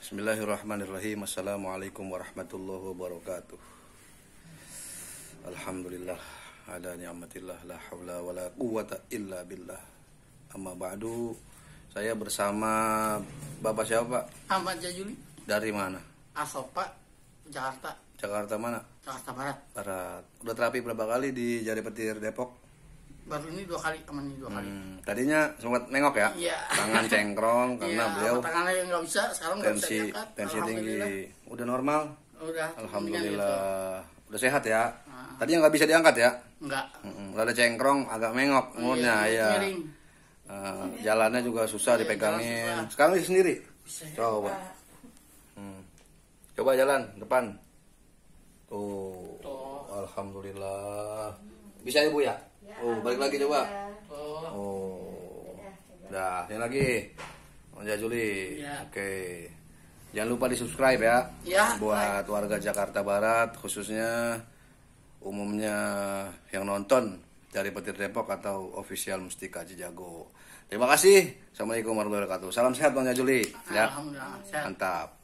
Bismillahirrahmanirrahim. Assalamualaikum warahmatullahi wabarakatuh. Alhamdulillah ala ni'matillah la haula wala quwata illa billah. Amma ba'du. Saya bersama Bapak siapa, Pak? Ahmad Jajuli. Dari mana? Asal Pak, Jakarta. Jakarta mana? Jakarta Barat. Barat. Udah terapi berapa kali di Jari Petir Depok? Baru ini 2 kali, aman ini 2 kali. Tadinya sempat nengok ya? Iya. Tangan cengkrong karena Iya, beliau tangannya nggak bisa, sekarang nggak bisa tensi diangkat. tinggi. Udah normal? Udah. Alhamdulillah. Udah sehat ya? Nah. Tadinya nggak bisa diangkat ya? Enggak. Udah ada cengkrong, agak mengok umurnya ya. Miring. Jalannya juga susah Iya, dipegangin. jalan susah. Sekarang bisa sendiri? Bisa. Coba. Coba jalan depan. Tuh. Alhamdulillah. Bisa ya Bu ya? Oh, balik lagi coba. Oh. Dah, ini lagi. Bang Jajuli. Ya. Oke. Jangan lupa di-subscribe ya. Ya, Buat warga Jakarta Barat khususnya umumnya yang nonton Jari Petir Depok atau official Mustika Cijago. Terima kasih. Assalamualaikum warahmatullahi wabarakatuh. Salam sehat Bang Jajuli. Ya. Alhamdulillah. Sehat. Mantap.